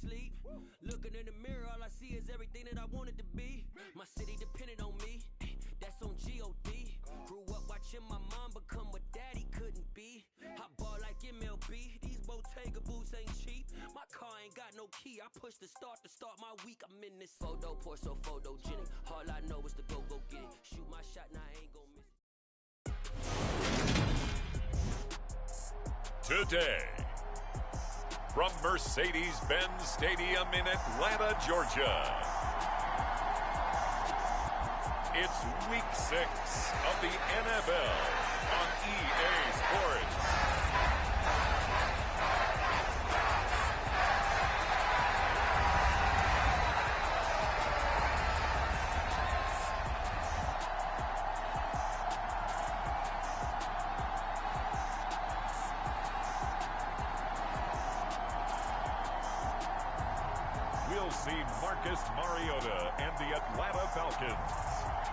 sleep. Looking in the mirror, all I see is everything that I wanted to be. My city depended on me, that's on G.O.D. Grew up watching my mom become what daddy couldn't be. I ball like MLB, these Bottega boots ain't cheap. My car ain't got no key, I push the start to start my week. I'm in this photo, pour so photogenic. All I know is to go get it. Shoot my shot, now I ain't gon' miss it. Today, from Mercedes-Benz Stadium in Atlanta, Georgia, it's Week 6 of the NFL on EA Sports. We'll see Marcus Mariota and the Atlanta Falcons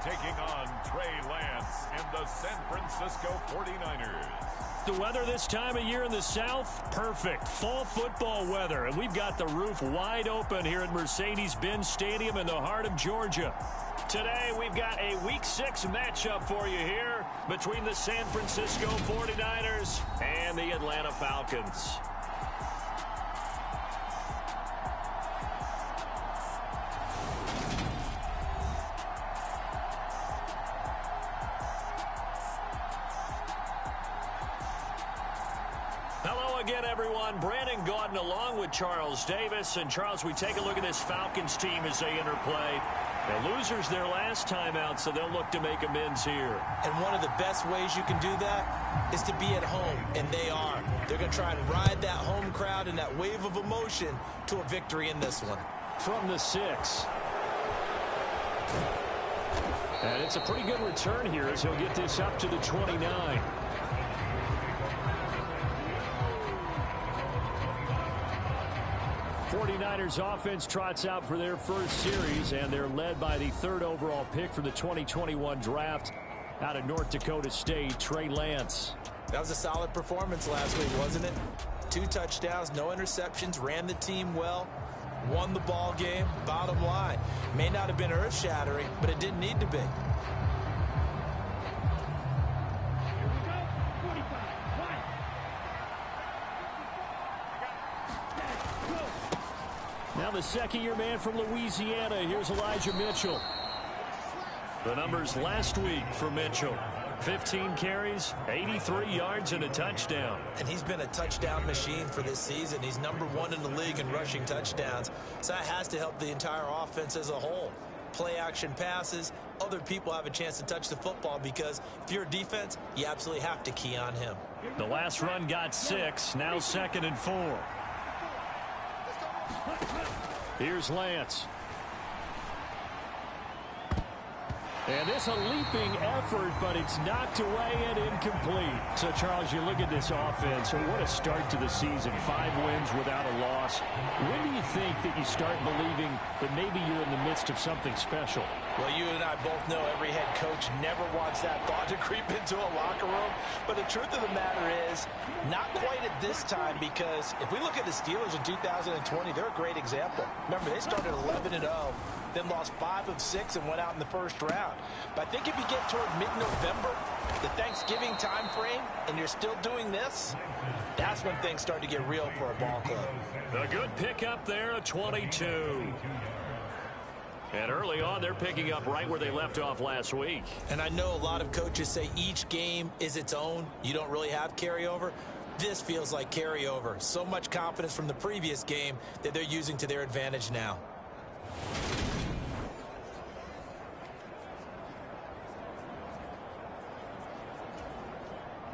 taking on Trey Lance and the San Francisco 49'ers. The weather this time of year in the South, perfect. Fall football weather, and we've got the roof wide open here at Mercedes-Benz Stadium in the heart of Georgia. Today, we've got a Week 6 matchup for you here between the San Francisco 49'ers and the Atlanta Falcons. Hello again, everyone. Brandon Gaudin along with Charles Davis. And, Charles, we take a look at this Falcons team as they interplay. The losers their last time out, so they'll look to make amends here. And one of the best ways you can do that is to be at home, and they are. They're going to try and ride that home crowd and that wave of emotion to a victory in this one. From the 6. And it's a pretty good return here as he'll get this up to the 29. '49ers offense trots out for their first series, and they're led by the 3rd overall pick for the 2021 draft out of North Dakota State, Trey Lance. That was a solid performance last week, wasn't it? 2 touchdowns, no interceptions, ran the team well, won the ball game. Bottom line, may not have been earth-shattering, but it didn't need to be. Now the second-year man from Louisiana, here's Elijah Mitchell. The numbers last week for Mitchell. 15 carries, 83 yards, and a touchdown. And he's been a touchdown machine for this season. He's #1 in the league in rushing touchdowns. So that has to help the entire offense as a whole. Play-action passes, other people have a chance to touch the football because if you're a defense, you absolutely have to key on him. The last run got 6, now 2nd and 4. Here's Lance. And this a leaping effort, but it's knocked away and incomplete. So, Charles, you look at this offense, and what a start to the season. 5 wins without a loss. When do you think that you start believing that maybe you're in the midst of something special? Well, you and I both know every head coach never wants that thought to creep into a locker room. But the truth of the matter is, not quite at this time, because if we look at the Steelers in 2020, they're a great example. Remember, they started 11-0. Then lost 5 of 6 and went out in the first round. But I think if you get toward mid-November, the Thanksgiving time frame, and you're still doing this, that's when things start to get real for a ball club. A good pickup there, a 22. And early on, they're picking up right where they left off last week. And I know a lot of coaches say each game is its own. You don't really have carryover. This feels like carryover. So much confidence from the previous game that they're using to their advantage now.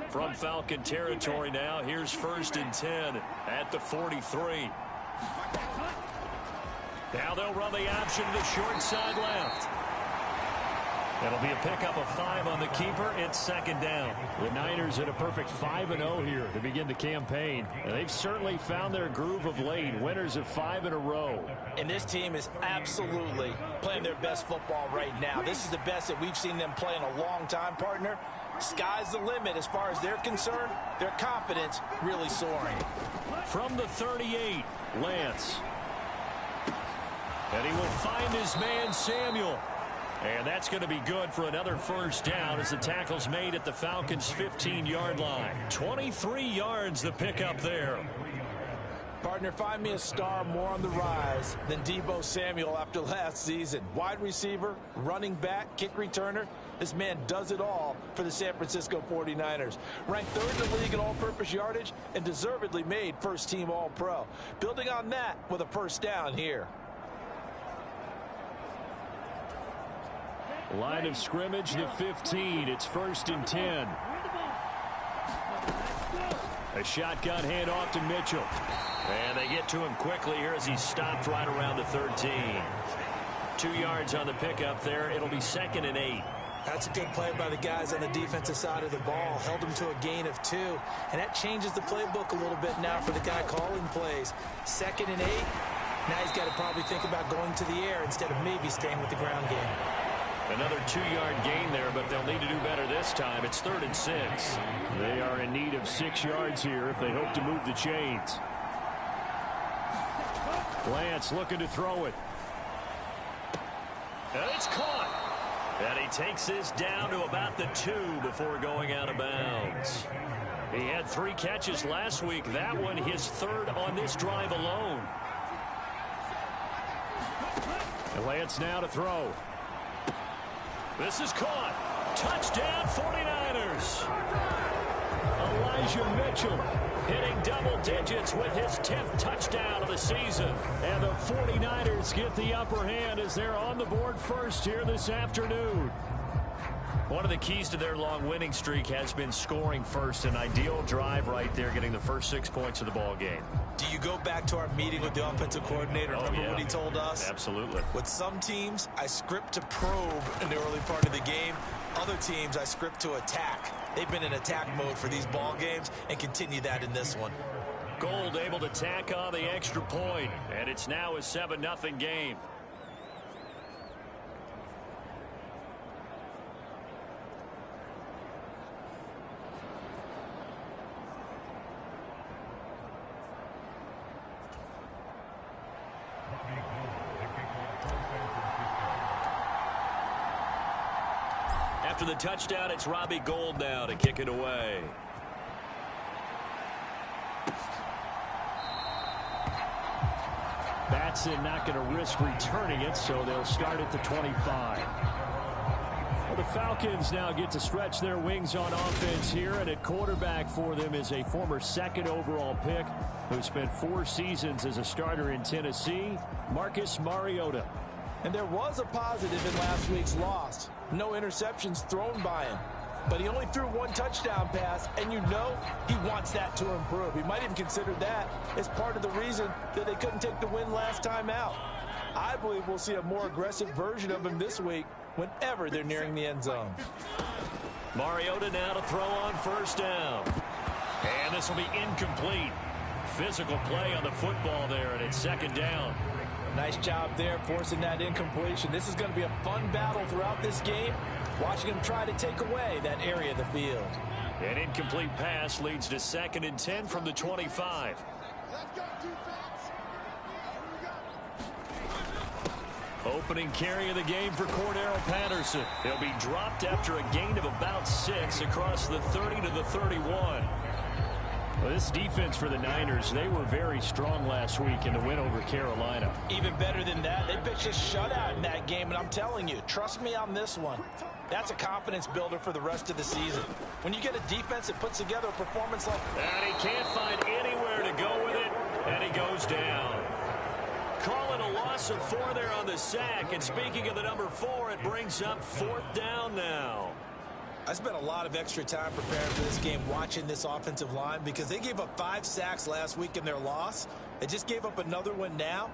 From Falcon territory now, here's 1st and 10 at the 43. Now they'll run the option to the short side left. It'll be a pickup of 5 on the keeper. It's 2nd down. The Niners at a perfect 5-0 here to begin the campaign. And they've certainly found their groove of late. Winners of 5 in a row. And this team is absolutely playing their best football right now. This is the best that we've seen them play in a long time, partner. Sky's the limit as far as they're concerned. Their confidence really soaring. From the 38, Lance. And he will find his man, Samuel. And that's going to be good for another first down as the tackle's made at the Falcons' 15-yard line. 23 yards the pickup there. Partner, find me a star more on the rise than Deebo Samuel after last season. Wide receiver, running back, kick returner. This man does it all for the San Francisco 49ers. Ranked third in the league in all-purpose yardage and deservedly made first-team All-Pro. Building on that with a first down here. Line of scrimmage, the 15. It's 1st and 10. A shotgun handoff to Mitchell. And they get to him quickly here as he's stopped right around the 13. 2 yards on the pickup there. It'll be 2nd and 8. That's a good play by the guys on the defensive side of the ball. Held him to a gain of 2. And that changes the playbook a little bit now for the guy calling plays. 2nd and 8. Now he's got to probably think about going to the air instead of maybe staying with the ground game. Another 2-yard gain there, but they'll need to do better this time. It's 3rd and 6. They are in need of 6 yards here if they hope to move the chains. Lance looking to throw it. And it's caught. And he takes this down to about the 2 before going out of bounds. He had 3 catches last week. That one his 3rd on this drive alone. And Lance now to throw. This is caught. Touchdown 49ers. Elijah Mitchell hitting double digits with his 10th touchdown of the season. And the 49ers get the upper hand as they're on the board first here this afternoon. One of the keys to their long winning streak has been scoring first. An ideal drive right there, getting the first 6 points of the ball game. Do you go back to our meeting with the offensive coordinator? Remember what he told us? Absolutely. With some teams, I script to probe in the early part of the game. Other teams, I script to attack. They've been in attack mode for these ball games and continue that in this one. Gold able to tack on the extra point, and it's now a 7-0 game. After the touchdown, it's Robbie Gould now to kick it away. Batson not going to risk returning it, so they'll start at the 25. Well, the Falcons now get to stretch their wings on offense here, and at quarterback for them is a former 2nd overall pick who spent 4 seasons as a starter in Tennessee, Marcus Mariota. And there was a positive in last week's loss. No interceptions thrown by him. But he only threw 1 touchdown pass, and you know he wants that to improve. He might even consider that as part of the reason that they couldn't take the win last time out. I believe we'll see a more aggressive version of him this week whenever they're nearing the end zone. Mariota now to throw on first down. And this will be incomplete. Physical play on the football there, and it's 2nd down. Nice job there forcing that incompletion. This is going to be a fun battle throughout this game. Watching him try to take away that area of the field. An incomplete pass leads to 2nd and 10 from the 25. Opening carry of the game for Cordero Patterson. He'll be dropped after a gain of about 6 across the 30 to the 31. Well, this defense for the Niners, they were very strong last week in the win over Carolina. Even better than that, they pitched a shutout in that game, and I'm telling you, trust me on this one. That's a confidence builder for the rest of the season. When you get a defense that puts together a performance like that, he can't find anywhere to go with it, and he goes down. Calling a loss of 4 there on the sack, and speaking of the number 4, it brings up 4th down now. I spent a lot of extra time preparing for this game watching this offensive line because they gave up 5 sacks last week in their loss. They just gave up another one now.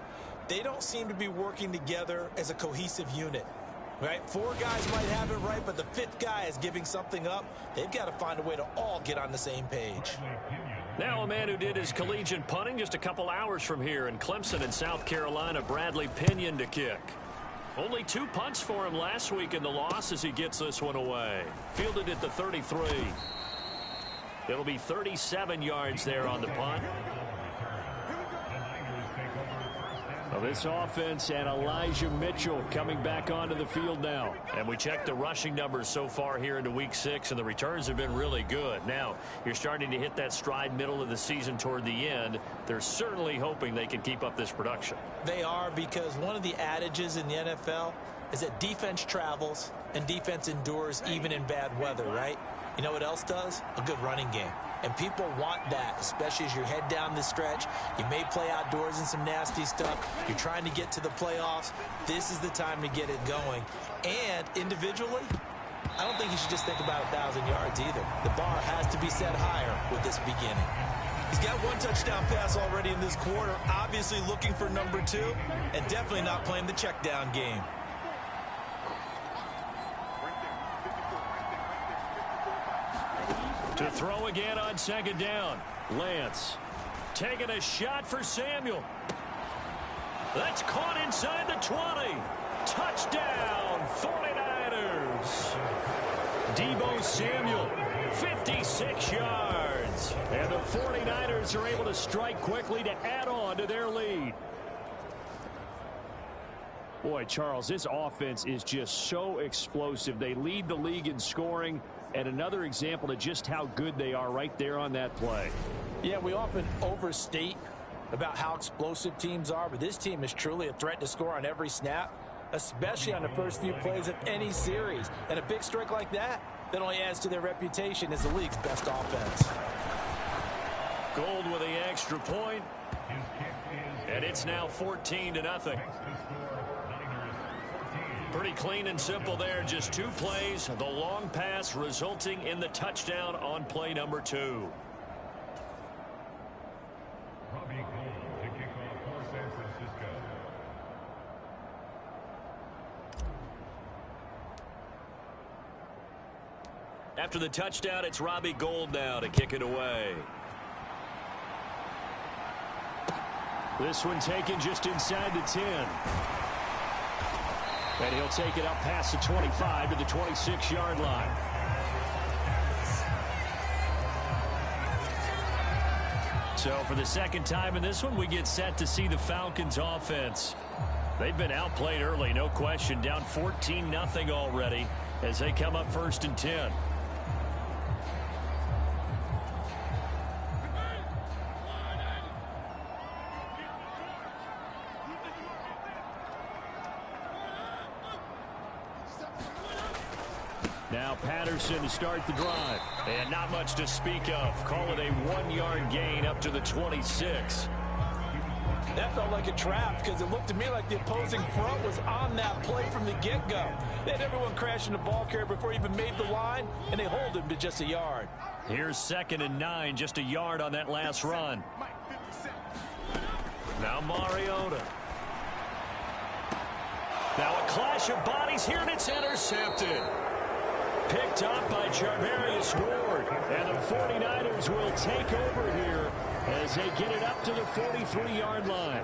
They don't seem to be working together as a cohesive unit. Right? 4 guys might have it right, but the 5th guy is giving something up. They've got to find a way to all get on the same page. Now a man who did his collegiate punting just a couple hours from here in Clemson in South Carolina, Bradley Pinion to kick. Only 2 punts for him last week in the loss as he gets this one away. Fielded at the 33. It'll be 37 yards there on the punt. Well, this offense and Elijah Mitchell coming back onto the field now. And we checked the rushing numbers so far here into Week 6, and the returns have been really good. Now, you're starting to hit that stride middle of the season toward the end. They're certainly hoping they can keep up this production. They are, because one of the adages in the NFL is that defense travels and defense endures even in bad weather, right? You know what else does? A good running game. And people want that, especially as you head down the stretch. You may play outdoors in some nasty stuff. You're trying to get to the playoffs. This is the time to get it going. And individually, I don't think you should just think about 1,000 yards either. The bar has to be set higher with this beginning. He's got one touchdown pass already in this quarter, obviously looking for number 2, and definitely not playing the check down game. To throw again on second down. Lance taking a shot for Samuel. That's caught inside the 20. Touchdown, 49ers. Deebo Samuel, 56 yards. And the 49ers are able to strike quickly to add on to their lead. Boy, Charles, this offense is just so explosive. They lead the league in scoring. And another example of just how good they are right there on that play. Yeah, we often overstate about how explosive teams are, but this team is truly a threat to score on every snap, especially on the first few plays of any series. And a big strike like that only adds to their reputation as the league's best offense. Gold with the extra point, and it's now 14-0. Pretty clean and simple there. Just 2 plays. The long pass resulting in the touchdown on play number 2. After the touchdown, it's Robbie Gould now to kick it away. This one taken just inside the 10. And he'll take it up past the 25 to the 26-yard line. So for the second time in this one, we get set to see the Falcons offense. They've been outplayed early, no question. Down 14-0 already as they come up 1st and 10. Now Patterson to start the drive. And not much to speak of. Call it a 1-yard gain up to the 26. That felt like a trap because it looked to me like the opposing front was on that play from the get-go. They had everyone crashing the ball carrier before he even made the line, and they hold him to just a yard. Here's 2nd and 9, just a yard on that last run. Now Mariota. Now a clash of bodies here, and it's intercepted. Picked up by Charvarius Ward. And the 49ers will take over here as they get it up to the 43-yard line.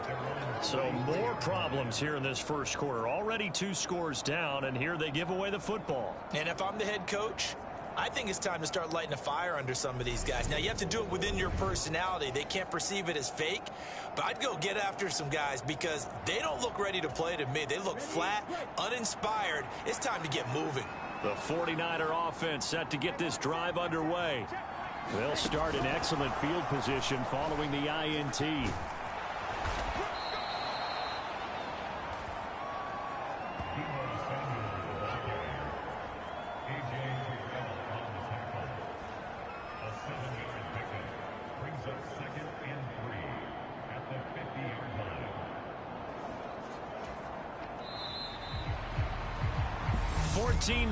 So more problems here in this first quarter. Already 2 scores down, and here they give away the football. And if I'm the head coach, I think it's time to start lighting a fire under some of these guys. Now, you have to do it within your personality. They can't perceive it as fake. But I'd go get after some guys because they don't look ready to play to me. They look flat, uninspired. It's time to get moving. The 49er offense set to get this drive underway. They'll start in excellent field position following the INT.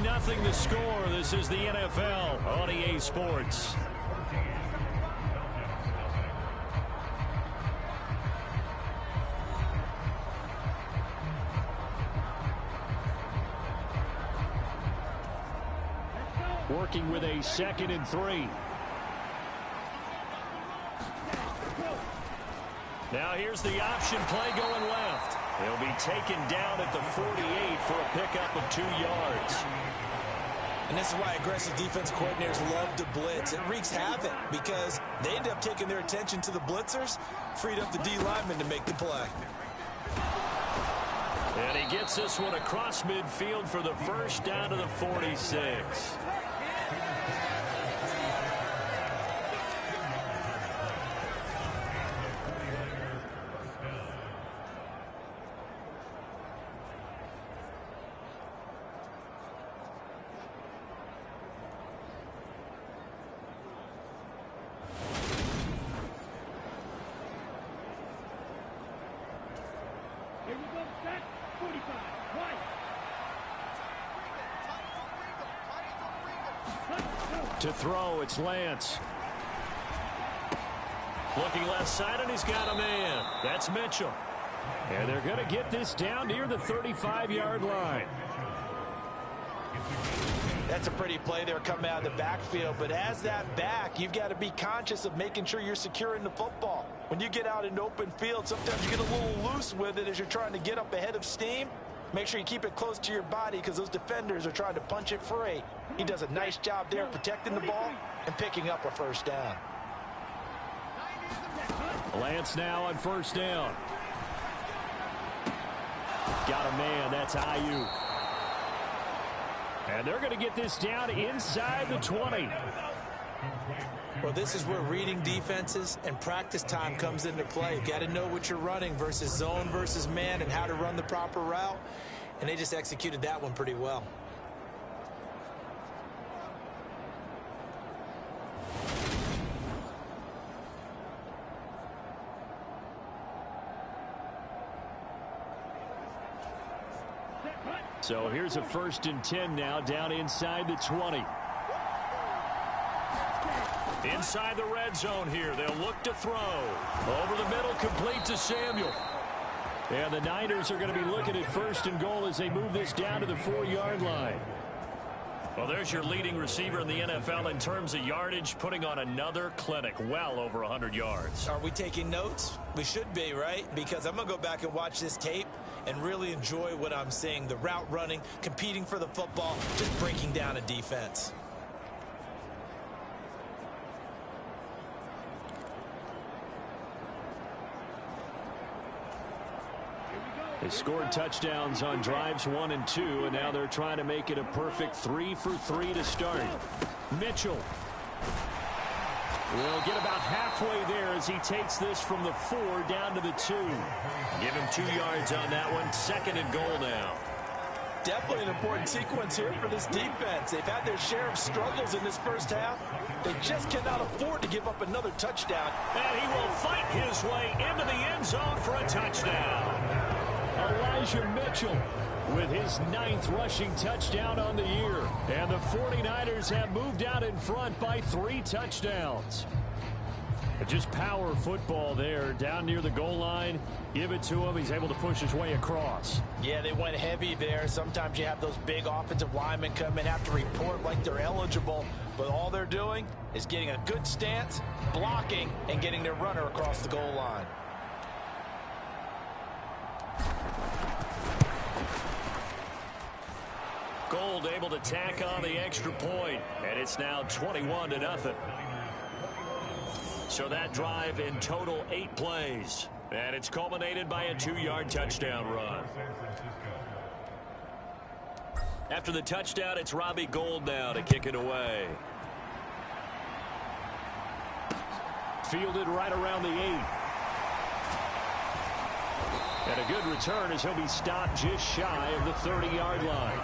Nothing the score. This is the NFL on EA Sports. Working with a 2nd and 3. Now here's the option play going left. He'll be taken down at the 48 for a pickup of 2 yards. And this is why aggressive defense coordinators love to blitz. It wreaks havoc because they end up taking their attention to the blitzers, freed up the D lineman to make the play. And he gets this one across midfield for the first down to the 46. To throw, it's Lance. Looking left side, and he's got a man. That's Mitchell. And they're going to get this down near the 35-yard line. That's a pretty play there coming out of the backfield. But as that back, you've got to be conscious of making sure you're securing the football. When you get out in open field, sometimes you get a little loose with it as you're trying to get up ahead of steam. Make sure you keep it close to your body because those defenders are trying to punch it free. He does a nice job there protecting the ball and picking up a first down. Lance now on first down. Got a man. That's Ayuk. And they're going to get this down inside the 20. Well, this is where reading defenses and practice time comes into play. You got to know what you're running versus zone versus man and how to run the proper route. And they just executed that one pretty well. So here's a 1st and 10 now down inside the 20. Inside the red zone here. They'll look to throw. Over the middle, complete to Samuel. And the Niners are going to be looking at 1st and goal as they move this down to the 4-yard line. Well, there's your leading receiver in the NFL in terms of yardage, putting on another clinic, well over 100 yards. Are we taking notes? We should be, right? Because I'm going to go back and watch this tape and really enjoy what I'm seeing. The route running, competing for the football, just breaking down a defense. They scored touchdowns on drives 1 and 2, and now they're trying to make it a perfect 3 for 3 to start. Mitchell will get about halfway there as he takes this from the 4 down to the 2. Give him 2 yards on that one. 2nd and goal now. Definitely an important sequence here for this defense. They've had their share of struggles in this first half. They just cannot afford to give up another touchdown. And he will fight his way into the end zone for a touchdown. Elijah Mitchell with his 9th rushing touchdown on the year. And the 49ers have moved out in front by 3 touchdowns. Just power football there down near the goal line. Give it to him. He's able to push his way across. Yeah, they went heavy there. Sometimes you have those big offensive linemen come in, have to report like they're eligible. But all they're doing is getting a good stance, blocking, and getting their runner across the goal line. Gold able to tack on the extra point, and it's now 21-0. So that drive in total 8 plays, and it's culminated by a 2-yard touchdown run. After the touchdown, it's Robbie Gould now to kick it away. Fielded right around the 8. And a good return as he'll be stopped just shy of the 30-yard line.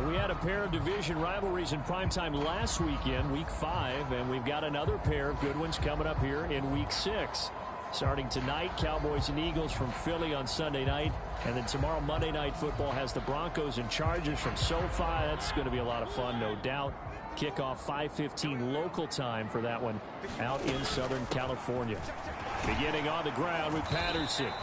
We had a pair of division rivalries in primetime last weekend, Week 5, and we've got another pair of good ones coming up here in Week 6. Starting tonight, Cowboys and Eagles from Philly on Sunday night, and then tomorrow, Monday Night Football has the Broncos and Chargers from SoFi. That's going to be a lot of fun, no doubt. Kickoff 5:15 local time for that one out in Southern California. Beginning on the ground with Patterson.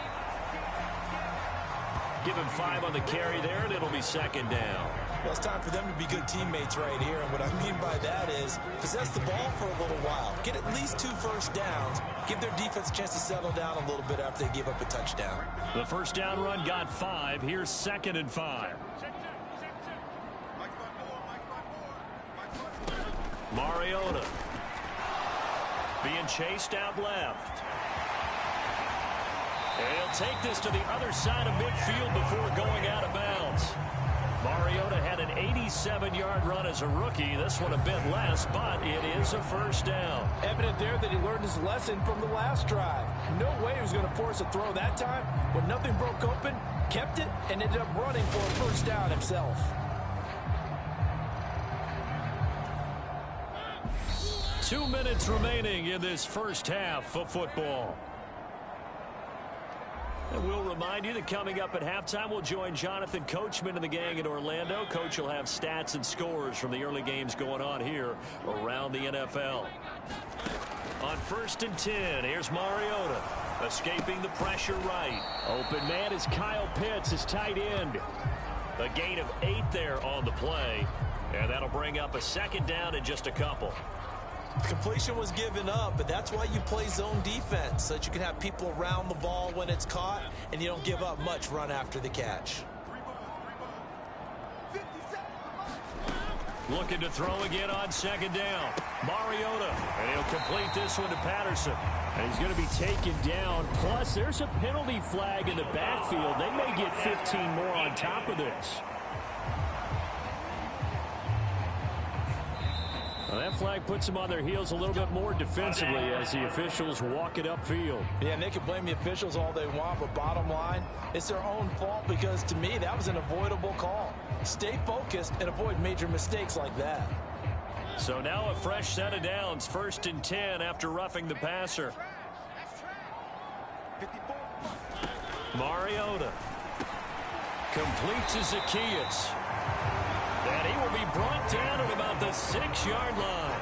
Give him 5 on the carry there, and it'll be 2nd down. Well, it's time for them to be good teammates right here. And what I mean by that is possess the ball for a little while. Get at least 2 first downs. Give their defense a chance to settle down a little bit after they give up a touchdown. The first down run got 5. Here's 2nd and 5. Mariota. Being chased out left. And he'll take this to the other side of midfield before going out of bounds. Mariota had an 87-yard run as a rookie. This one a bit less, but it is a first down. Evident there that he learned his lesson from the last drive. No way he was going to force a throw that time. When nothing broke open, kept it, and ended up running for a first down himself. Two minutes remaining in this first half of football. And we'll remind you that coming up at halftime, we'll join Jonathan Coachman and the gang in Orlando. Coach will have stats and scores from the early games going on here around the NFL. On 1st and 10, here's Mariota. Escaping the pressure right. Open man is Kyle Pitts, his tight end. A gain of 8 there on the play. And that'll bring up a second down in just a couple. Completion was given up, but that's why you play zone defense, so that you can have people around the ball when it's caught, and you don't give up much run after the catch. Looking to throw again on second down. Mariota, and he'll complete this one to Patterson. And he's going to be taken down. Plus, there's a penalty flag in the backfield. They may get 15 more on top of this. Well, that flag puts them on their heels a little bit more defensively as the officials walk it upfield. Yeah, and they can blame the officials all they want, but bottom line, it's their own fault because, to me, that was an avoidable call. Stay focused and avoid major mistakes like that. So now a fresh set of downs, 1st and 10 after roughing the passer. Mariota completes to Zacchaeus. And he will be brought down at about the 6-yard line.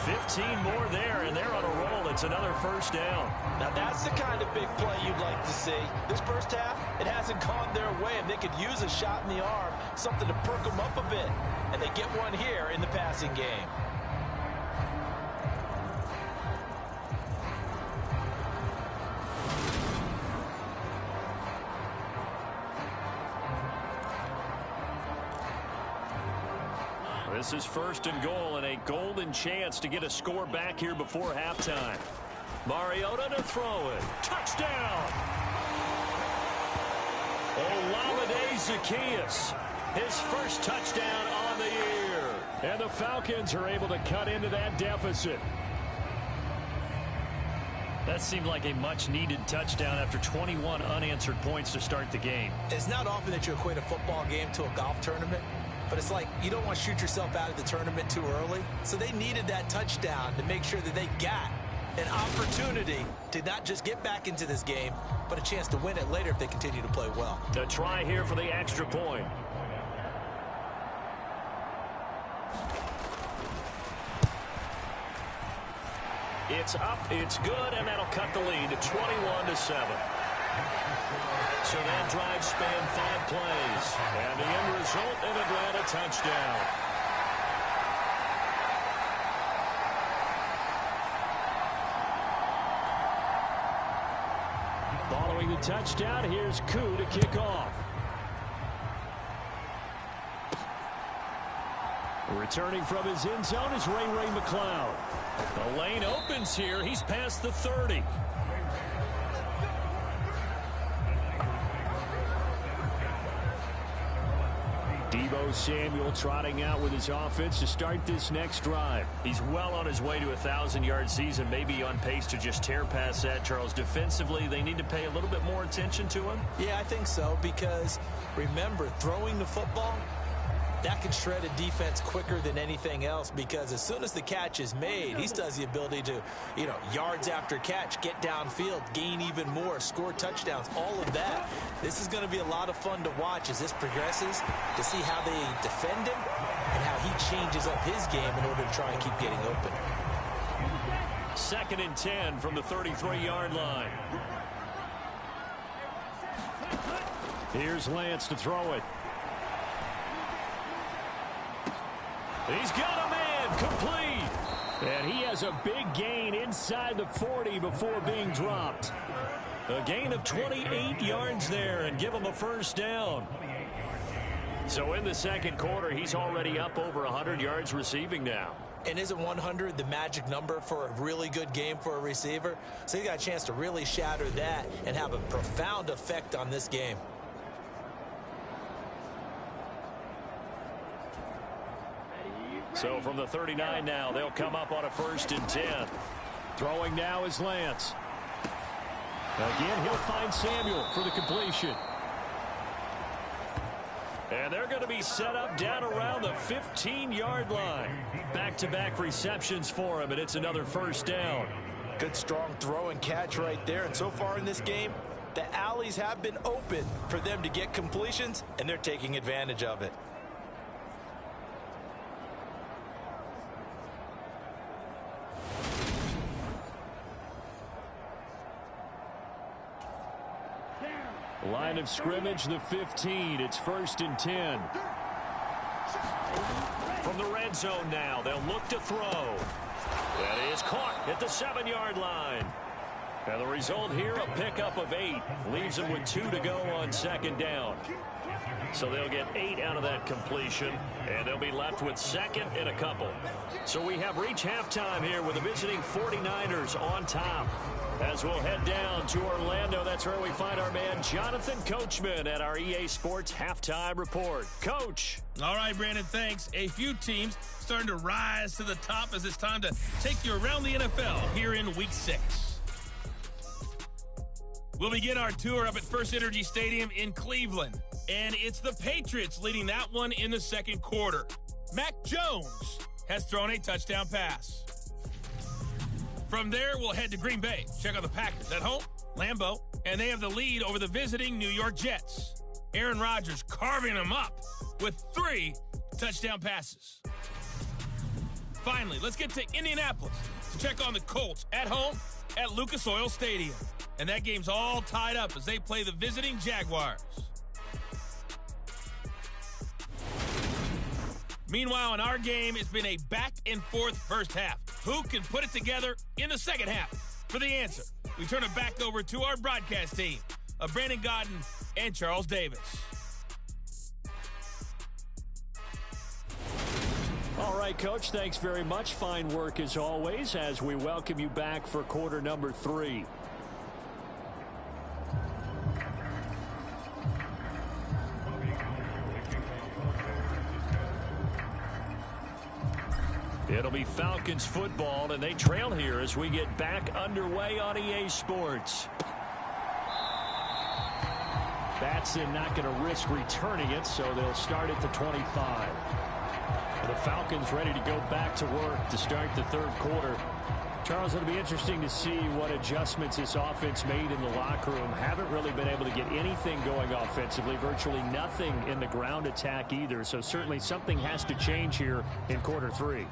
15 more there, and they're on a roll. It's another first down. Now, that's the kind of big play you'd like to see. This first half, it hasn't gone their way, and they could use a shot in the arm, something to perk them up a bit. And they get one here in the passing game. This is 1st and goal and a golden chance to get a score back here before halftime. Mariota to throw it. Touchdown! Olamide Zacchaeus, his first touchdown on the year. And the Falcons are able to cut into that deficit. That seemed like a much-needed touchdown after 21 unanswered points to start the game. It's not often that you equate a football game to a golf tournament. But it's like you don't want to shoot yourself out of the tournament too early. So they needed that touchdown to make sure that they got an opportunity to not just get back into this game, but a chance to win it later if they continue to play well. A try here for the extra point. It's up, it's good, and that'll cut the lead to 21-7. So that drive spanned 5 plays. And the end result, an Atlanta touchdown. Following the touchdown, here's Koo to kick off. Returning from his end zone is Ray McCloud. The lane opens here. He's past the 30. Deebo Samuel trotting out with his offense to start this next drive. He's well on his way to a 1,000-yard season, maybe on pace to just tear past that, Charles. Defensively, they need to pay a little bit more attention to him. Yeah, I think so, because remember, throwing the football, that can shred a defense quicker than anything else, because as soon as the catch is made, he still has the ability to, yards after catch, get downfield, gain even more, score touchdowns, all of that. This is going to be a lot of fun to watch as this progresses, to see how they defend him and how he changes up his game in order to try and keep getting open. 2nd and 10 from the 33-yard line. Here's Lance to throw it. He's got a man, complete. And he has a big gain inside the 40 before being dropped. A gain of 28 yards there and give him a first down. So in the second quarter, he's already up over 100 yards receiving now. And isn't 100 the magic number for a really good game for a receiver? So he got a chance to really shatter that and have a profound effect on this game. So from the 39 now, they'll come up on a 1st and 10. Throwing now is Lance. Again, he'll find Samuel for the completion. And they're going to be set up down around the 15-yard line. Back-to-back receptions for him, and it's another 1st down. Good, strong throw and catch right there. And so far in this game, the alleys have been open for them to get completions, and they're taking advantage of it. Line of scrimmage, the 15. It's 1st and 10. From the red zone now, they'll look to throw. That is caught at the 7-yard line. And the result here, a pickup of 8. Leaves them with 2 to go on 2nd down. So they'll get 8 out of that completion, and they'll be left with 2nd and a couple. So we have reached halftime here with the visiting 49ers on top. As we'll head down to Orlando, that's where we find our man Jonathan Coachman at our EA Sports Halftime Report. Coach. All right, Brandon, thanks. A few teams starting to rise to the top as it's time to take you around the NFL here in Week 6. We'll begin our tour up at First Energy Stadium in Cleveland, and it's the Patriots leading that one in the 2nd quarter. Mac Jones has thrown a touchdown pass. From there, we'll head to Green Bay. Check out the Packers at home, Lambeau, and they have the lead over the visiting New York Jets. Aaron Rodgers carving them up with 3 touchdown passes. Finally, let's get to Indianapolis to check on the Colts at home at Lucas Oil Stadium. And that game's all tied up as they play the visiting Jaguars. Meanwhile, in our game, it's been a back-and-forth first half. Who can put it together in the second half? For the answer, we turn it back over to our broadcast team of Brandon Godden and Charles Davis. All right, Coach, thanks very much. Fine work as always as we welcome you back for quarter number 3. It'll be Falcons football, and they trail here as we get back underway on EA Sports. Batson not going to risk returning it, so they'll start at the 25. And the Falcons ready to go back to work to start the 3rd quarter. Charles, it'll be interesting to see what adjustments this offense made in the locker room. Haven't really been able to get anything going offensively, virtually nothing in the ground attack either. So certainly something has to change here in quarter 3.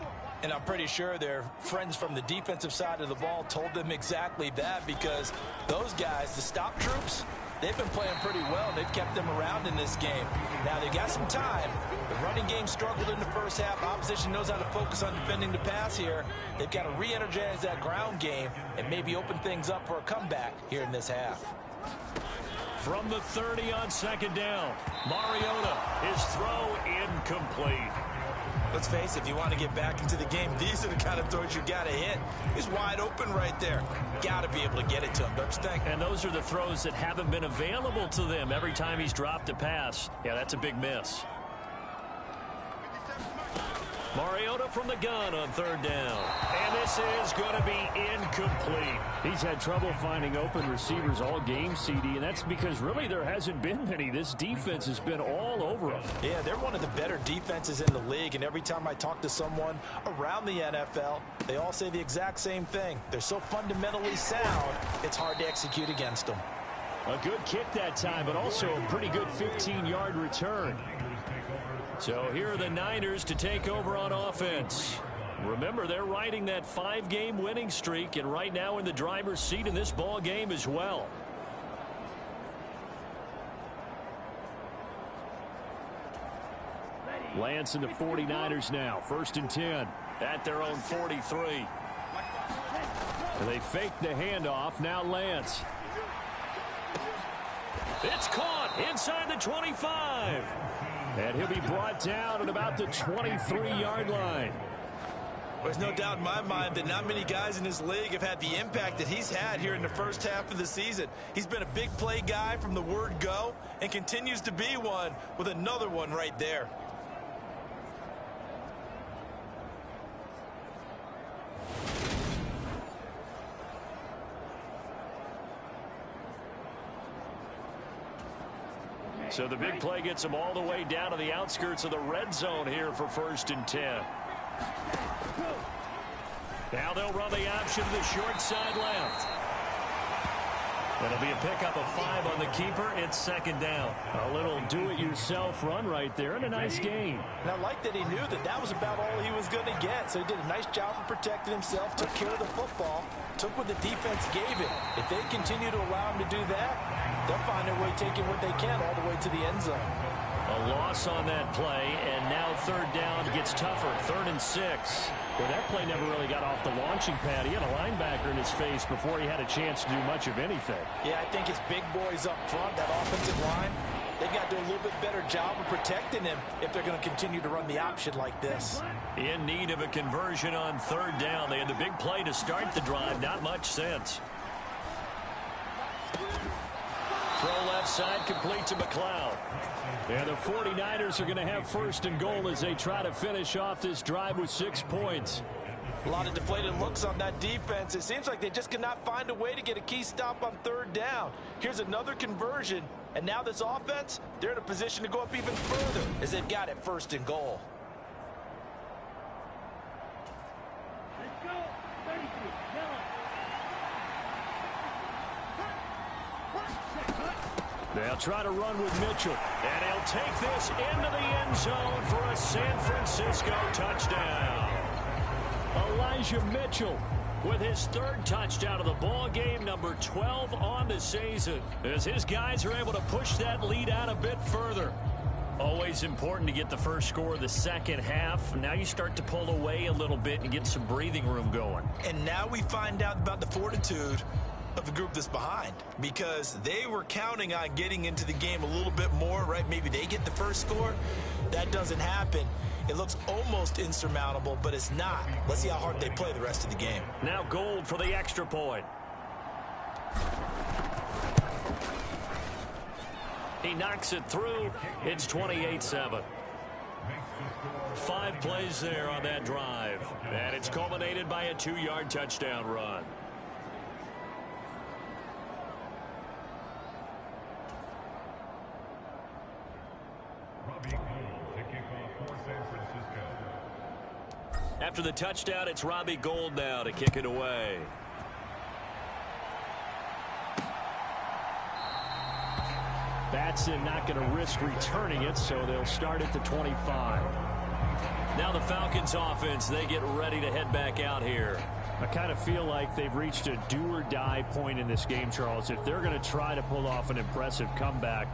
And I'm pretty sure their friends from the defensive side of the ball told them exactly that, because those guys, the stop troops, they've been playing pretty well. They've kept them around in this game. Now, they've got some time. The running game struggled in the first half. Opposition knows how to focus on defending the pass here. They've got to re-energize that ground game and maybe open things up for a comeback here in this half. From the 30 on 2nd down, Mariota, his throw incomplete. Let's face it, if you want to get back into the game, these are the kind of throws you got to hit. He's wide open right there. Got to be able to get it to him, don't you think? And those are the throws that haven't been available to them every time he's dropped a pass. Yeah, that's a big miss. Mariota from the gun on 3rd down. And this is going to be incomplete. He's had trouble finding open receivers all game, CD, and that's because really there hasn't been many. This defense has been all over them. Yeah, they're one of the better defenses in the league, and every time I talk to someone around the NFL, they all say the exact same thing. They're so fundamentally sound, it's hard to execute against them. A good kick that time, but also a pretty good 15-yard return. So here are the Niners to take over on offense. Remember, they're riding that 5-game winning streak, and right now in the driver's seat in this ball game as well. Lance and the 49ers now, 1st and 10 at their own 43. And they fake the handoff. Now Lance. It's caught inside the 25. And he'll be brought down at about the 23-yard line. There's no doubt in my mind that not many guys in this league have had the impact that he's had here in the first half of the season. He's been a big play guy from the word go and continues to be one with another one right there. So the big play gets him all the way down to the outskirts of the red zone here for 1st and 10. Now they'll run the option to the short side left. That'll be a pickup of 5 on the keeper. It's 2nd down. A little do-it-yourself run right there and a nice gain. And I like that he knew that that was about all he was going to get. So he did a nice job of protecting himself, took care of the football, took what the defense gave him. If they continue to allow him to do that, they'll find their way taking what they can all the way to the end zone. A loss on that play, and now 3rd down gets tougher. 3rd and 6. Well, that play never really got off the launching pad. He had a linebacker in his face before he had a chance to do much of anything. Yeah, I think it's big boys up front, that offensive line. They've got to do a little bit better job of protecting him if they're going to continue to run the option like this. In need of a conversion on 3rd down. They had the big play to start the drive. Not much sense. Throw left side, complete to McLeod. And the 49ers are going to have 1st and goal as they try to finish off this drive with 6 points. A lot of deflated looks on that defense. It seems like they just cannot find a way to get a key stop on 3rd down. Here's another conversion, and now this offense, they're in a position to go up even further as they've got it 1st and goal. They'll try to run with Mitchell, and he'll take this into the end zone for a San Francisco touchdown. Elijah Mitchell with his 3rd touchdown of the ball game, number 12 on the season, as his guys are able to push that lead out a bit further. Always important to get the first score of the second half. Now you start to pull away a little bit and get some breathing room going. And now we find out about the fortitude of the group that's behind, because they were counting on getting into the game a little bit more, right? Maybe they get the first score. That doesn't happen. It looks almost insurmountable, but it's not. Let's see how hard they play the rest of the game. Now Gold for the extra point. He knocks it through. It's 28-7. 5 plays there on that drive, and it's culminated by a 2-yard touchdown run. After the touchdown, it's Robbie Gould now to kick it away. Batson not going to risk returning it, so they'll start at the 25. Now the Falcons offense, they get ready to head back out here. I kind of feel like they've reached a do-or-die point in this game, Charles. If they're going to try to pull off an impressive comeback,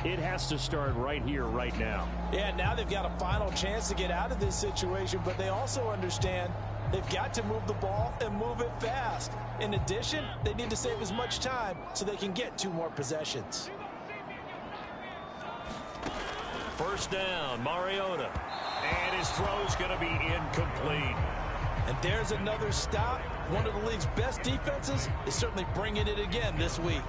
it has to start right here, right now. Yeah, now they've got a final chance to get out of this situation, but they also understand they've got to move the ball and move it fast. In addition, they need to save as much time so they can get 2 more possessions. 1st down, Mariota. And his throw's going to be incomplete. And there's another stop. One of the league's best defenses is certainly bringing it again this week.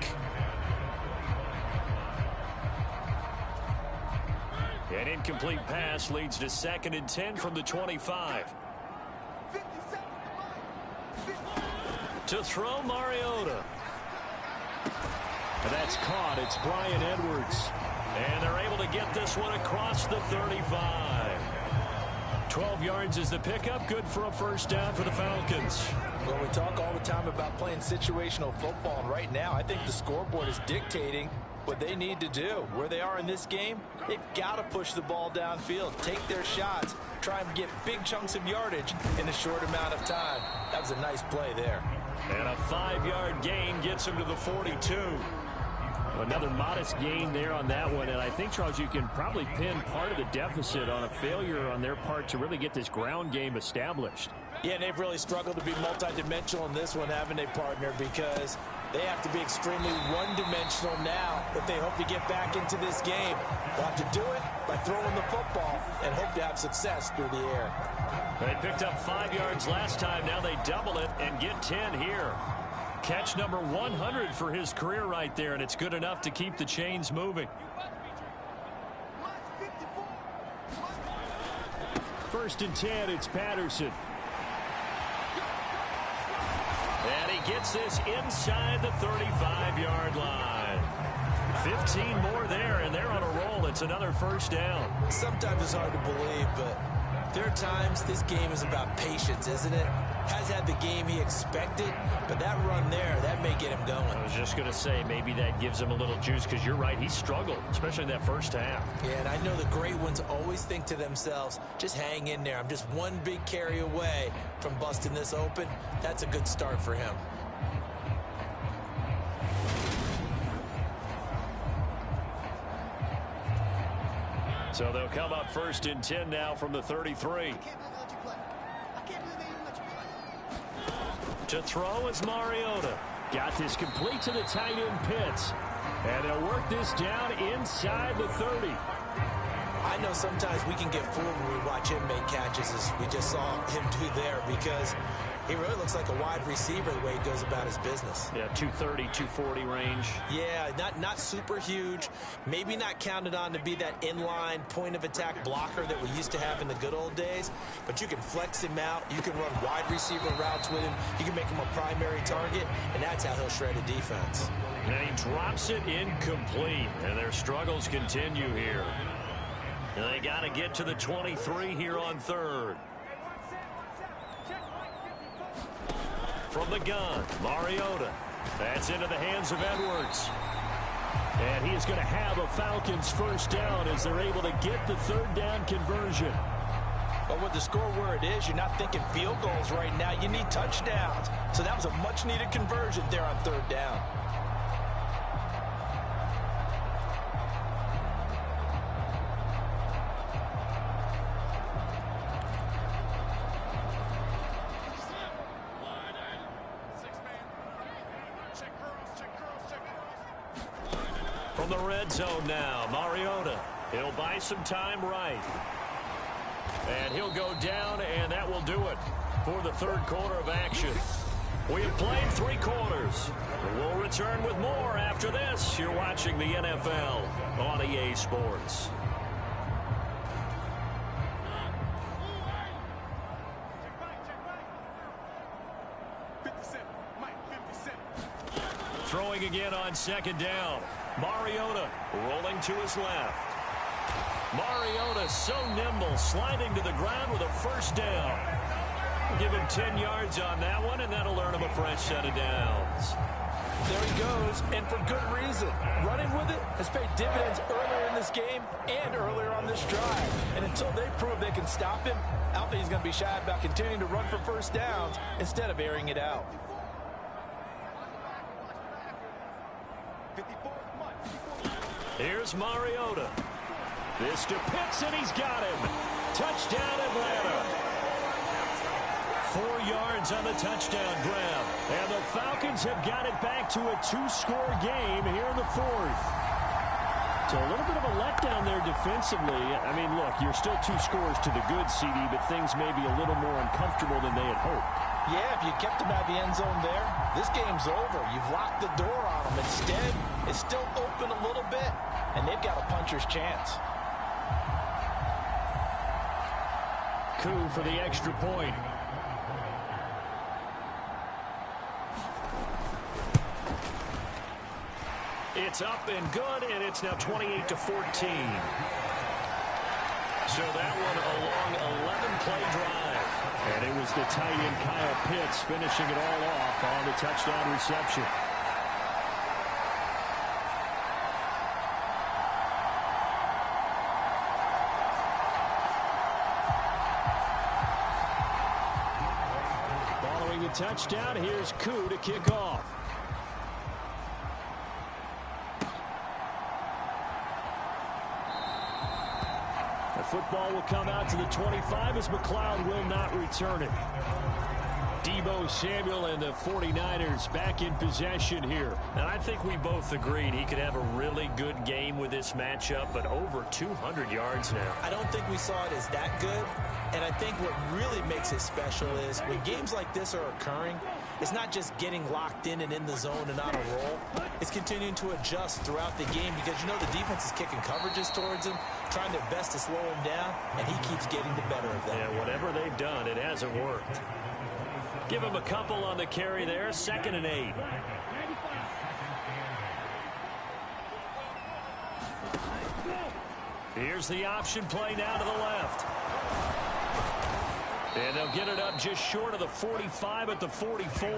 An incomplete pass leads to 2nd and 10 from the 25. To throw, Mariota. And that's caught. It's Brian Edwards. And they're able to get this one across the 35. 12 yards is the pickup. Good for a 1st down for the Falcons. Well, we talk all the time about playing situational football, and right now I think the scoreboard is dictating what they need to do. Where they are in this game, they've got to push the ball downfield, take their shots, try and get big chunks of yardage in a short amount of time. That was a nice play there. And a 5-yard gain gets him to the 42. Another modest gain there on that one, and I think, Charles, you can probably pin part of the deficit on a failure on their part to really get this ground game established. Yeah, and they've really struggled to be multidimensional in this one, haven't they, partner? Because They have to be extremely one-dimensional now if they hope to get back into this game. They'll have to do it by throwing the football and hope to have success through the air. They picked up 5 yards last time. Now they double it and get 10 here. Catch number 100 for his career right there, and it's good enough to keep the chains moving. First and 10, it's Patterson. And he gets this inside the 35-yard line. 15 more there, and they're on a roll. It's another first down. Sometimes it's hard to believe, but there are times this game is about patience, isn't it? Has had the game he expected, but that run there, that may get him going. I was just going to say, maybe that gives him a little juice, because you're right, he struggled, especially in that first half. Yeah, and I know the great ones always think to themselves, just hang in there. I'm just one big carry away from busting this open. That's a good start for him. So they'll come up first and 10 now from the 33. To throw is Mariota. Got this complete to the tight end Pitts. And they'll work this down inside the 30. I know sometimes we can get fooled when we watch him make catches, as we just saw him do there, because he really looks like a wide receiver the way he goes about his business. Yeah, 230, 240 range. Yeah, not super huge. Maybe not counted on to be that inline point-of-attack blocker that we used to have in the good old days, but you can flex him out. You can run wide receiver routes with him. You can make him a primary target, and that's how he'll shred a defense. And he drops it incomplete, and their struggles continue here. And they got to get to the 23 here on third. From the gun, Mariota. That's into the hands of Edwards. And he is going to have a Falcons first down as they're able to get the third down conversion. But with the score where it is, you're not thinking field goals right now. You need touchdowns. So that was a much-needed conversion there on third down. From the red zone now, Mariota. He'll buy some time right. And he'll go down, and that will do it for the third quarter of action. We have played 3 quarters. We'll return with more after this. You're watching the NFL on EA Sports. Throwing again on second down. Mariota rolling to his left. Mariota so nimble, sliding to the ground with a first down. Give him 10 yards on that one, and that'll earn him a fresh set of downs. There he goes, and for good reason. Running with it has paid dividends earlier in this game and earlier on this drive. And until they prove they can stop him, I don't think he's going to be shy about continuing to run for first downs instead of airing it out. Here's Mariota. This to Pitts, and he's got him. Touchdown, Atlanta. 4 yards on the touchdown grab. And the Falcons have got it back to a 2-score game here in the fourth. So a little bit of a letdown there defensively. I mean, look, you're still 2 scores to the good, CD, but things may be a little more uncomfortable than they had hoped. Yeah, if you kept them out of the end zone there, this game's over. You've locked the door on them. Instead, it's still open a little bit, and they've got a puncher's chance. Coup for the extra point. It's up and good, and it's now 28-14. So that one a long 11-play drive. And it was the tight end Kyle Pitts finishing it all off on the touchdown reception. Following the touchdown, here's Koo to kick off. The football will come out to the 25 as McLeod will not return it. Deebo Samuel and the 49ers back in possession here. And I think we both agreed he could have a really good game with this matchup, but over 200 yards now. I don't think we saw it as that good. And I think what really makes it special is when games like this are occurring, it's not just getting locked in and in the zone and on a roll. It's continuing to adjust throughout the game because you know the defense is kicking coverages towards him, trying their best to slow him down, and he keeps getting the better of them. Yeah, whatever they've done, it hasn't worked. Give him a couple on the carry there, 2nd and 8. Here's the option play now to the left. And they'll get it up just short of the 45 at the 44.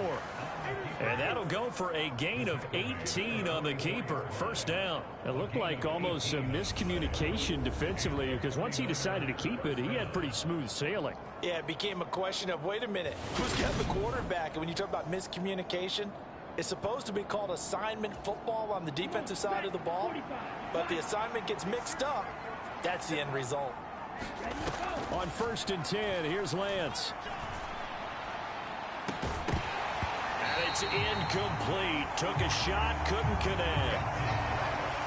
And that'll go for a gain of 18 on the keeper. First down. It looked like almost a miscommunication defensively because once he decided to keep it, he had pretty smooth sailing. Yeah, it became a question of, wait a minute, who's got the quarterback? And when you talk about miscommunication, it's supposed to be called assignment football on the defensive side of the ball. But the assignment gets mixed up. That's the end result. On 1st and 10, here's Lance. And it's incomplete. Took a shot, couldn't connect.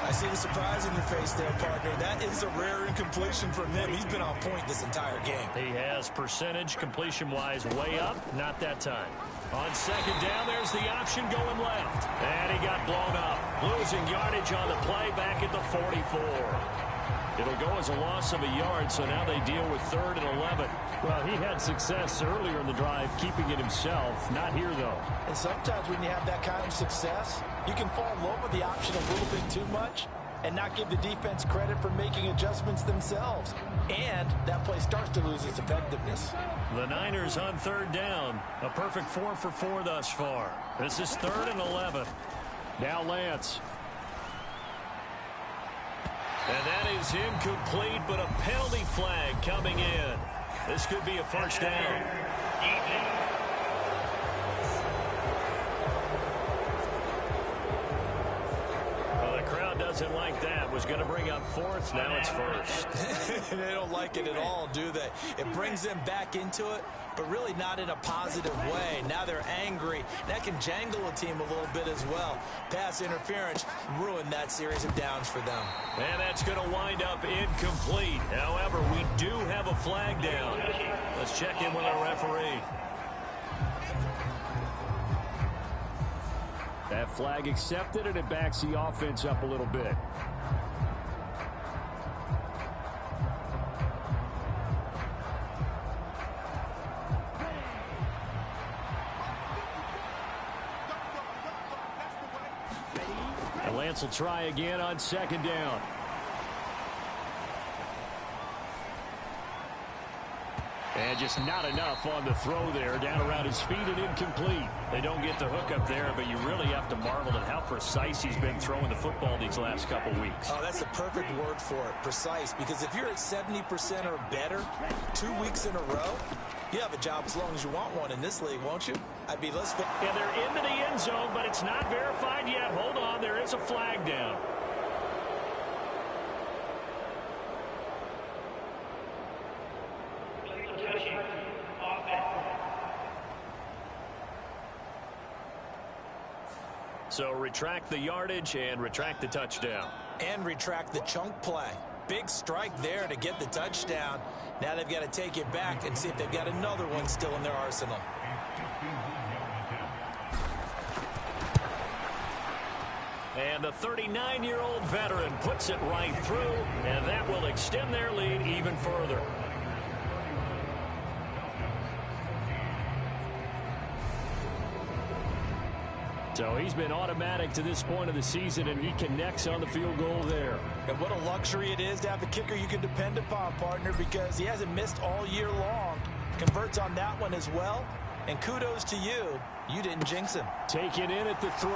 I see the surprise in your face there, partner. That is a rare incompletion from him. He's been on point this entire game. He has percentage completion-wise way up. Not that time. On 2nd down, there's the option going left. And he got blown up. Losing yardage on the play back at the 44. It'll go as a loss of a yard, so now they deal with 3rd and 11. Well, he had success earlier in the drive, keeping it himself. Not here, though. And sometimes when you have that kind of success, you can fall in love with the option a little bit too much and not give the defense credit for making adjustments themselves. And that play starts to lose its effectiveness. The Niners on 3rd down. A perfect 4 for 4 thus far. This is 3rd and 11. Now Lance. And that is incomplete, but a penalty flag coming in. This could be a first down. Well, the crowd doesn't like that. Was going to bring up 4th. Now it's 1st. They don't like it at all, do they? It brings them back into it, but really not in a positive way. Now they're angry. That can jangle a team a little bit as well. Pass interference ruined that series of downs for them. And that's going to wind up incomplete. However, we do have a flag down. Let's check in with our referee. That flag accepted, and it backs the offense up a little bit. And Lance will try again on 2nd down. And just not enough on the throw there. Down around his feet and incomplete. They don't get the hook up there, but you really have to marvel at how precise he's been throwing the football these last couple weeks. Oh, that's the perfect word for it, precise. Because if you're at 70% or better 2 weeks in a row, you have a job as long as you want one in this league, won't you? I'd be less. Yeah, they're into the end zone, but it's not verified yet. Hold on, there is a flag down. So retract the yardage and retract the touchdown. And retract the chunk play. Big strike there to get the touchdown. Now they've got to take it back and see if they've got another one still in their arsenal. And the 39-year-old veteran puts it right through, and that will extend their lead even further. So he's been automatic to this point of the season, and he connects on the field goal there. And what a luxury it is to have a kicker you can depend upon, partner, because he hasn't missed all year long. Converts on that one as well. And kudos to you. You didn't jinx him. Taken in at the 3.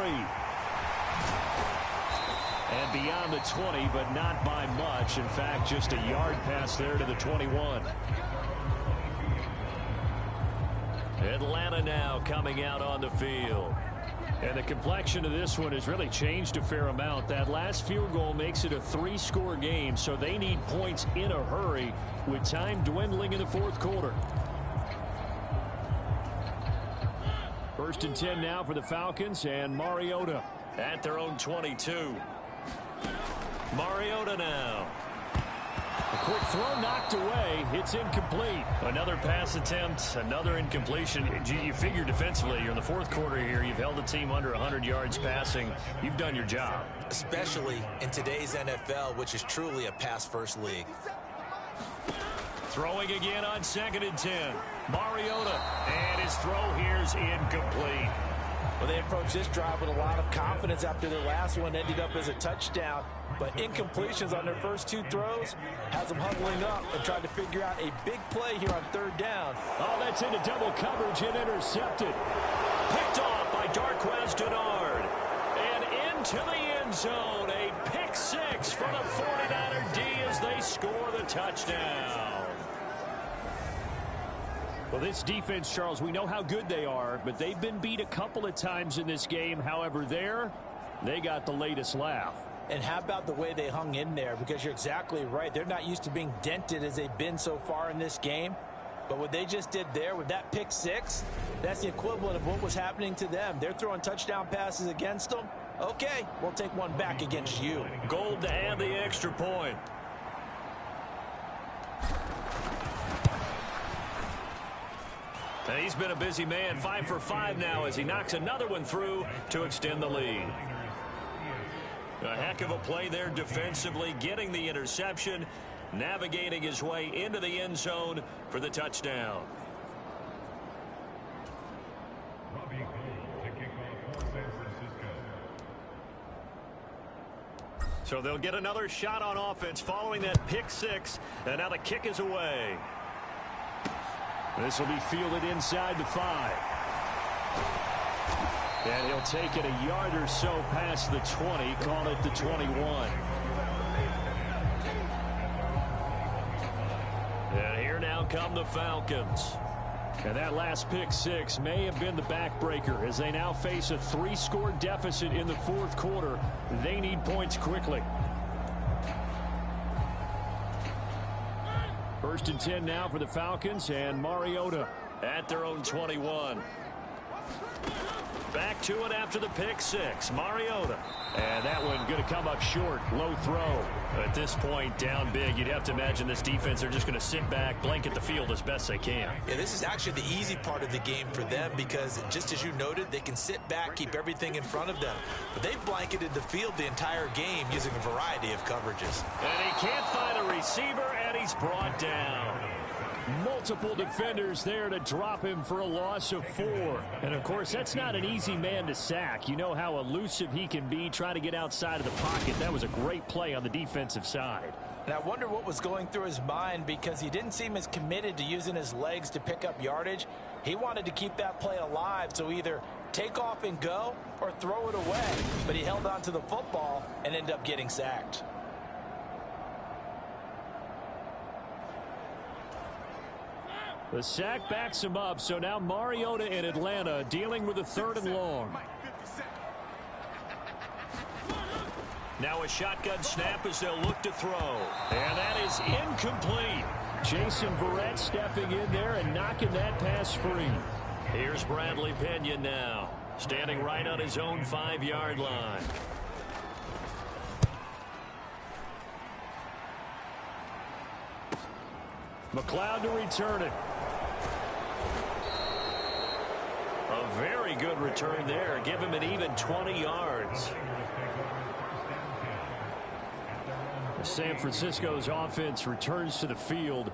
And beyond the 20, but not by much. In fact, just a yard pass there to the 21. Atlanta now coming out on the field. And the complexion of this one has really changed a fair amount. That last field goal makes it a 3-score game, so they need points in a hurry with time dwindling in the 4th quarter. First and 10 now for the Falcons, and Mariota at their own 22. Mariota now. A quick throw knocked away. It's incomplete. Another pass attempt, another incompletion. You figure defensively, you're in the fourth quarter here. You've held the team under 100 yards passing. You've done your job. Especially in today's NFL, which is truly a pass-first league. Throwing again on 2nd and 10. Mariota, and his throw here's incomplete. Well, they approached this drive with a lot of confidence after their last one ended up as a touchdown. But incompletions on their first two throws has them huddling up and trying to figure out a big play here on 3rd down. Oh, that's into double coverage and intercepted. Picked off by Darquez Denard. And into the end zone. A pick six for the 49er D as they score the touchdown. Well, this defense, Charles, we know how good they are, but they've been beat a couple of times in this game. However, they got the latest laugh. And how about the way they hung in there? Because you're exactly right. They're not used to being dented as they've been so far in this game. But what they just did there with that pick six, that's the equivalent of what was happening to them. They're throwing touchdown passes against them. Okay, we'll take one back against you. Gold to add the extra point. And he's been a busy man, 5 for 5 now as he knocks another one through to extend the lead. A heck of a play there defensively, getting the interception, navigating his way into the end zone for the touchdown. So they'll get another shot on offense following that pick six, and now the kick is away. This will be fielded inside the 5. And he'll take it a yard or so past the 20, call it the 21. And here now come the Falcons. And that last pick six may have been the backbreaker as they now face a 3-score deficit in the fourth quarter. They need points quickly. First and 10 now for the Falcons, and Mariota at their own 21. Back to it after the pick six. Mariota. And that one going to come up short. Low throw. At this point, down big. You'd have to imagine this defense, they're just going to sit back, blanket the field as best they can. Yeah, this is actually the easy part of the game for them because, just as you noted, they can sit back, keep everything in front of them. But they've blanketed the field the entire game using a variety of coverages. And he can't find a receiver, and he's brought down. Multiple defenders there to drop him for a loss of 4. And, of course, that's not an easy man to sack. You know how elusive he can be trying to get outside of the pocket. That was a great play on the defensive side. And I wonder what was going through his mind because he didn't seem as committed to using his legs to pick up yardage. He wanted to keep that play alive, so either take off and go or throw it away. But he held on to the football and ended up getting sacked. The sack backs him up, so now Mariota in Atlanta dealing with a 3rd and long. Now a shotgun snap as they'll look to throw. And that is incomplete. Jason Verrett stepping in there and knocking that pass free. Here's Bradley Pena now, standing right on his own 5-yard line. McLeod to return it. A very good return there. Give him an even 20 yards. San Francisco's offense returns to the field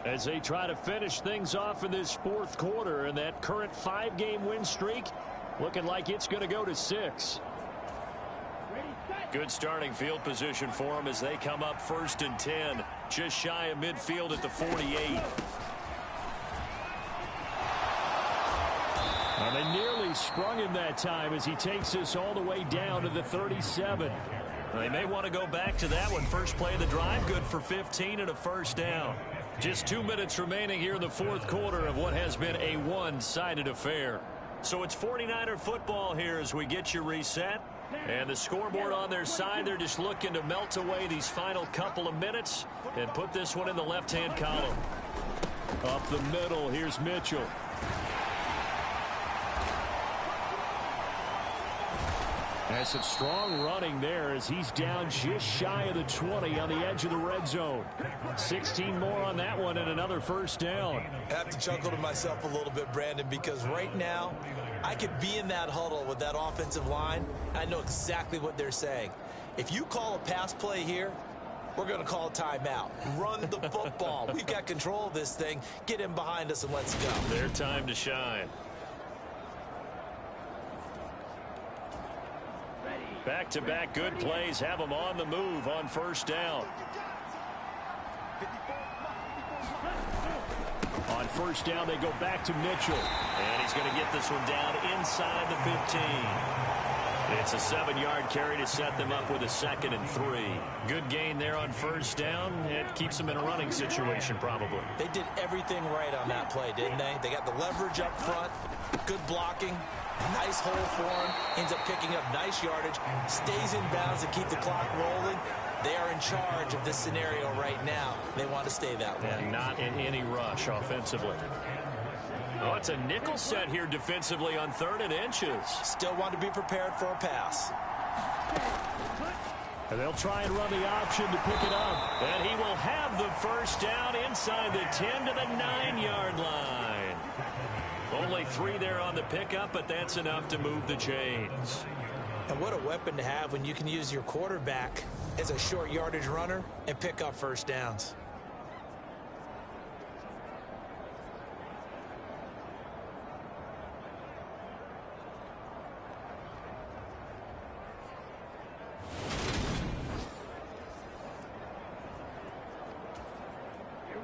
as they try to finish things off in this fourth quarter. And that current 5-game win streak looking like it's going to go to 6. Good starting field position for them as they come up 1st and 10. Just shy of midfield at the 48. And they nearly sprung him that time as he takes this all the way down to the 37. They may want to go back to that one. First play of the drive, good for 15 and a first down. Just 2 minutes remaining here in the fourth quarter of what has been a one-sided affair. So it's 49er football here as we get you reset. And the scoreboard on their side, they're just looking to melt away these final couple of minutes and put this one in the left-hand column. Up the middle, here's Mitchell. And some strong running there as he's down just shy of the 20 on the edge of the red zone. 16 more on that one and another first down. I have to chuckle to myself a little bit, Brandon, because right now I could be in that huddle with that offensive line. I know exactly what they're saying. If you call a pass play here, we're going to call a timeout. Run the football. We've got control of this thing. Get him behind us and let's go. Their time to shine. Back-to-back good plays have them on the move on first down. On first down, they go back to Mitchell. And he's going to get this one down inside the 15. It's a 7-yard carry to set them up with a 2nd and 3. Good gain there on first down. It keeps them in a running situation probably. They did everything right on that play, didn't they? They got the leverage up front, good blocking, nice hole for him, ends up picking up nice yardage, stays in bounds to keep the clock rolling. They are in charge of this scenario right now. They want to stay that way. And not in any rush offensively. Oh, it's a nickel set here defensively on 3rd and inches. Still want to be prepared for a pass. And they'll try and run the option to pick it up. And he will have the first down inside the 10 to the 9-yard line. Only 3 there on the pickup, but that's enough to move the chains. And what a weapon to have when you can use your quarterback as a short yardage runner and pick up first downs.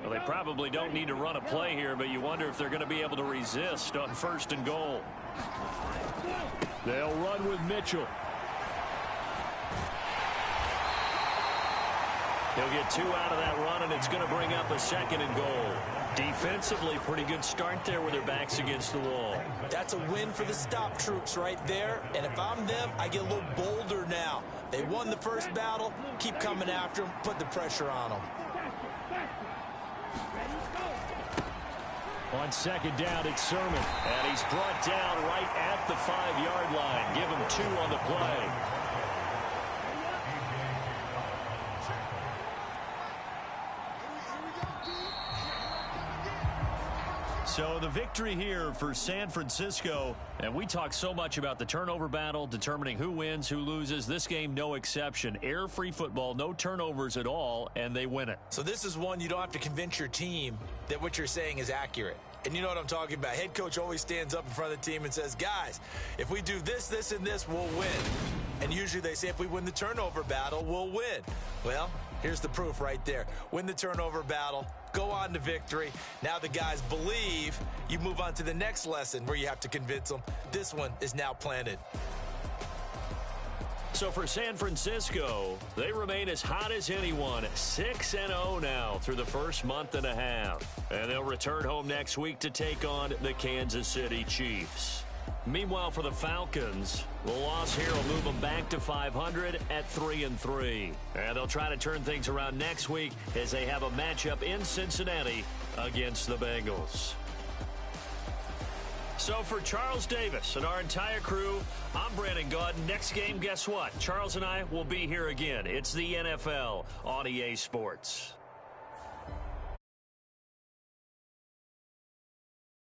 Well, they probably don't need to run a play here, but you wonder if they're going to be able to resist on 1st and goal. They'll run with Mitchell. He'll get 2 out of that run, and it's going to bring up a 2nd and goal. Defensively, pretty good start there with their backs against the wall. That's a win for the stop troops right there. And if I'm them, I get a little bolder now. They won the first battle. Keep coming after them. Put the pressure on them. On 2nd down, it's Sermon. And he's brought down right at the 5-yard line. Give him 2 on the play. So the victory here for San Francisco, and we talk so much about the turnover battle, determining who wins, who loses. This game, no exception. Air-free football, no turnovers at all, and they win it. So this is one you don't have to convince your team that what you're saying is accurate. And you know what I'm talking about. Head coach always stands up in front of the team and says, guys, if we do this, this, and this, we'll win. And usually they say if we win the turnover battle, we'll win. Well, here's the proof right there. Win the turnover battle, go on to victory. Now the guys believe. You move on to the next lesson where you have to convince them. This one is now planted. So for San Francisco, they remain as hot as anyone, 6-0 now through the first month and a half. And they'll return home next week to take on the Kansas City Chiefs. Meanwhile, for the Falcons, the loss here will move them back to 500 at 3-3. And they'll try to turn things around next week as they have a matchup in Cincinnati against the Bengals. So for Charles Davis and our entire crew, I'm Brandon Gaudin. Next game, guess what? Charles and I will be here again. It's the NFL on EA Sports.